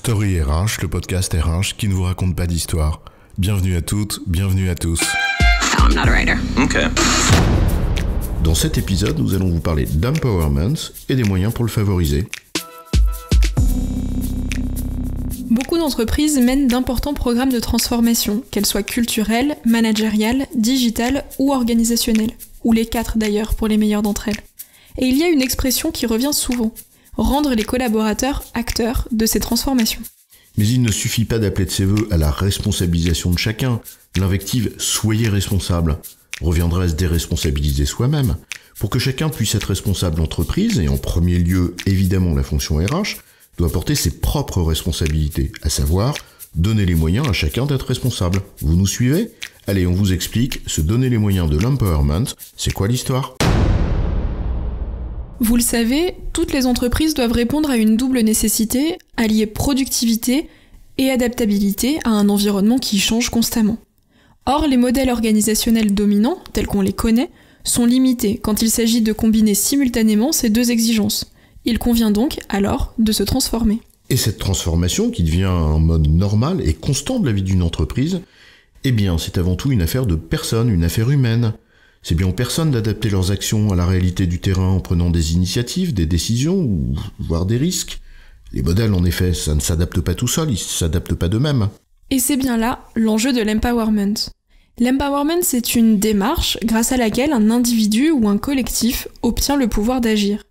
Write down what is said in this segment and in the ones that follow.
Story RH, le podcast RH qui ne vous raconte pas d'histoire. Bienvenue à toutes, bienvenue à tous. No, I'm not a writer. Okay. Dans cet épisode, nous allons vous parler d'empowerment et des moyens pour le favoriser. Beaucoup d'entreprises mènent d'importants programmes de transformation, qu'elles soient culturelles, managériales, digitales ou organisationnelles. Ou les quatre d'ailleurs, pour les meilleures d'entre elles. Et il y a une expression qui revient souvent. Rendre les collaborateurs acteurs de ces transformations. Mais il ne suffit pas d'appeler de ses vœux à la responsabilisation de chacun. L'invective « soyez responsable » reviendrait à se déresponsabiliser soi-même. Pour que chacun puisse être responsable d'entreprise, et en premier lieu, évidemment, la fonction RH, doit porter ses propres responsabilités, à savoir donner les moyens à chacun d'être responsable. Vous nous suivez ? Allez, on vous explique, se donner les moyens de l'empowerment, c'est quoi l'histoire ? Vous le savez, toutes les entreprises doivent répondre à une double nécessité, allier productivité et adaptabilité à un environnement qui change constamment. Or, les modèles organisationnels dominants, tels qu'on les connaît, sont limités quand il s'agit de combiner simultanément ces deux exigences. Il convient donc, alors, de se transformer. Et cette transformation, qui devient un mode normal et constant de la vie d'une entreprise, eh bien, c'est avant tout une affaire de personnes, une affaire humaine. C'est bien aux personnes d'adapter leurs actions à la réalité du terrain en prenant des initiatives, des décisions, ou voire des risques. Les modèles, en effet, ça ne s'adapte pas tout seul, ils ne s'adaptent pas d'eux-mêmes. Et c'est bien là l'enjeu de l'empowerment. L'empowerment, c'est une démarche grâce à laquelle un individu ou un collectif obtient le pouvoir d'agir.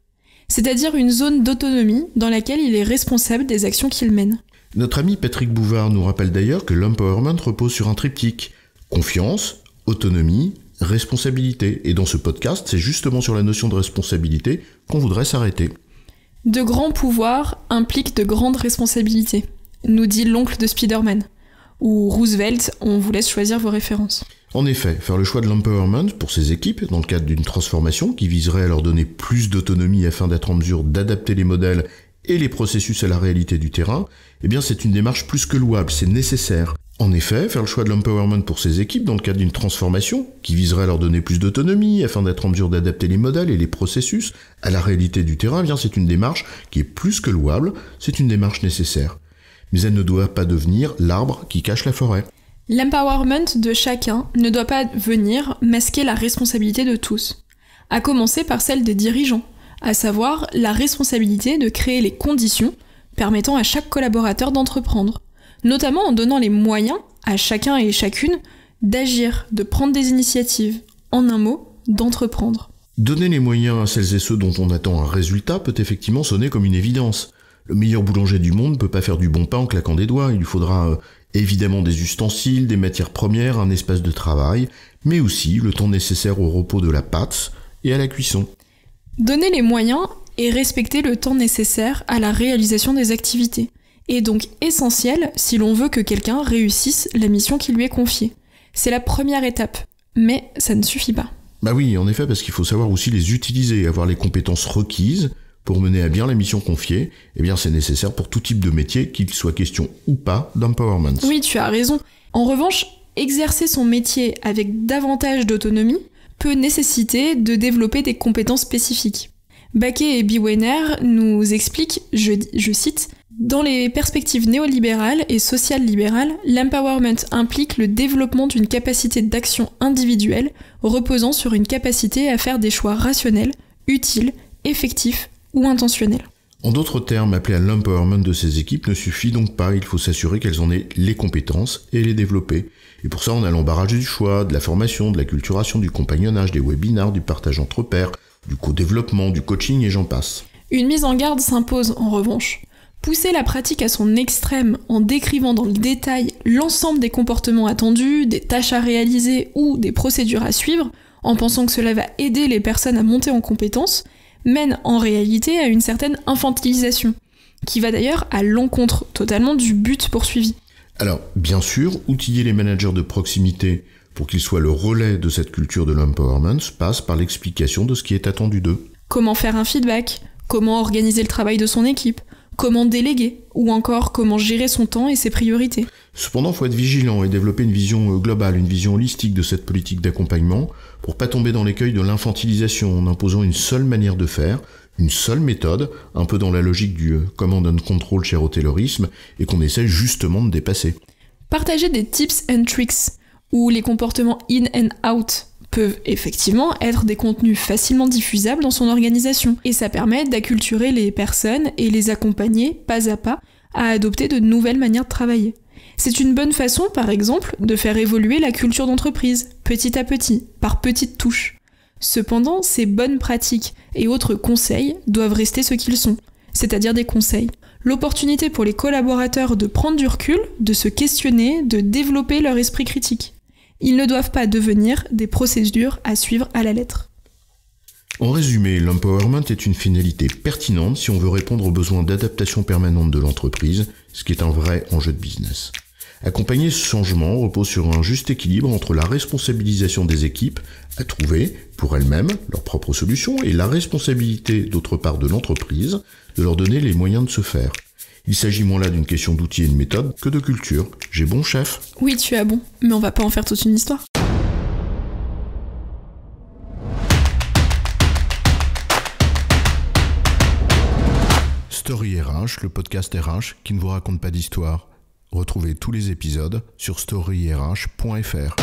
C'est-à-dire une zone d'autonomie dans laquelle il est responsable des actions qu'il mène. Notre ami Patrick Bouvard nous rappelle d'ailleurs que l'empowerment repose sur un triptyque. Confiance, autonomie, responsabilité. Et dans ce podcast, c'est justement sur la notion de responsabilité qu'on voudrait s'arrêter. De grands pouvoirs impliquent de grandes responsabilités, nous dit l'oncle de Spider-Man. Ou Roosevelt, on vous laisse choisir vos références. En effet, faire le choix de l'empowerment pour ces équipes, dans le cadre d'une transformation qui viserait à leur donner plus d'autonomie afin d'être en mesure d'adapter les modèles et les processus à la réalité du terrain, eh bien c'est une démarche plus que louable, c'est nécessaire. En effet, faire le choix de l'empowerment pour ces équipes dans le cadre d'une transformation qui viserait à leur donner plus d'autonomie afin d'être en mesure d'adapter les modèles et les processus à la réalité du terrain, eh bien c'est une démarche qui est plus que louable, c'est une démarche nécessaire. Mais elle ne doit pas devenir l'arbre qui cache la forêt. L'empowerment de chacun ne doit pas venir masquer la responsabilité de tous, à commencer par celle des dirigeants, à savoir la responsabilité de créer les conditions permettant à chaque collaborateur d'entreprendre, notamment en donnant les moyens à chacun et chacune d'agir, de prendre des initiatives, en un mot, d'entreprendre. Donner les moyens à celles et ceux dont on attend un résultat peut effectivement sonner comme une évidence. Le meilleur boulanger du monde ne peut pas faire du bon pain en claquant des doigts, il lui faudra évidemment des ustensiles, des matières premières, un espace de travail, mais aussi le temps nécessaire au repos de la pâte et à la cuisson. Donner les moyens et respecter le temps nécessaire à la réalisation des activités est donc essentiel si l'on veut que quelqu'un réussisse la mission qui lui est confiée. C'est la première étape, mais ça ne suffit pas. Bah oui, en effet, parce qu'il faut savoir aussi les utiliser, avoir les compétences requises pour mener à bien la mission confiée. Eh bien, c'est nécessaire pour tout type de métier, qu'il soit question ou pas d'empowerment. Oui, tu as raison. En revanche, exercer son métier avec davantage d'autonomie peut nécessiter de développer des compétences spécifiques. Baquet et Biwener nous expliquent, je cite, « Dans les perspectives néolibérales et social-libérales, l'empowerment implique le développement d'une capacité d'action individuelle reposant sur une capacité à faire des choix rationnels, utiles, effectifs ou intentionnels. » En d'autres termes, appeler à l'empowerment de ces équipes ne suffit donc pas, il faut s'assurer qu'elles en aient les compétences et les développer. Et pour ça, on a l'embarrage du choix, de la formation, de la culturation, du compagnonnage, des webinars, du partage entre pairs, du co-développement, du coaching et j'en passe. Une mise en garde s'impose en revanche. Pousser la pratique à son extrême en décrivant dans le détail l'ensemble des comportements attendus, des tâches à réaliser ou des procédures à suivre, en pensant que cela va aider les personnes à monter en compétences, mène en réalité à une certaine infantilisation, qui va d'ailleurs à l'encontre totalement du but poursuivi. Alors, bien sûr, outiller les managers de proximité pour qu'ils soient le relais de cette culture de l'empowerment passe par l'explication de ce qui est attendu d'eux. Comment faire un feedback ? Comment organiser le travail de son équipe ? Comment déléguer ? Ou encore comment gérer son temps et ses priorités ? Cependant, il faut être vigilant et développer une vision globale, une vision holistique de cette politique d'accompagnement pour pas tomber dans l'écueil de l'infantilisation en imposant une seule manière de faire, une seule méthode, un peu dans la logique du command and control cher au taylorisme, et qu'on essaie justement de dépasser. Partager des tips and tricks, où les comportements in and out peuvent effectivement être des contenus facilement diffusables dans son organisation, et ça permet d'acculturer les personnes et les accompagner pas à pas à adopter de nouvelles manières de travailler. C'est une bonne façon, par exemple, de faire évoluer la culture d'entreprise, petit à petit, par petites touches. Cependant, ces bonnes pratiques et autres conseils doivent rester ce qu'ils sont, c'est-à-dire des conseils. L'opportunité pour les collaborateurs de prendre du recul, de se questionner, de développer leur esprit critique. Ils ne doivent pas devenir des procédures à suivre à la lettre. En résumé, l'empowerment est une finalité pertinente si on veut répondre aux besoins d'adaptation permanente de l'entreprise, ce qui est un vrai enjeu de business. Accompagner ce changement repose sur un juste équilibre entre la responsabilisation des équipes à trouver, pour elles-mêmes, leurs propres solutions, et la responsabilité, d'autre part, de l'entreprise, de leur donner les moyens de se faire. Il s'agit moins là d'une question d'outils et de méthode que de culture. J'ai bon, chef ? Oui, tu as bon, mais on va pas en faire toute une histoire. Story RH, le podcast RH qui ne vous raconte pas d'histoire. Retrouvez tous les épisodes sur storyrh.fr.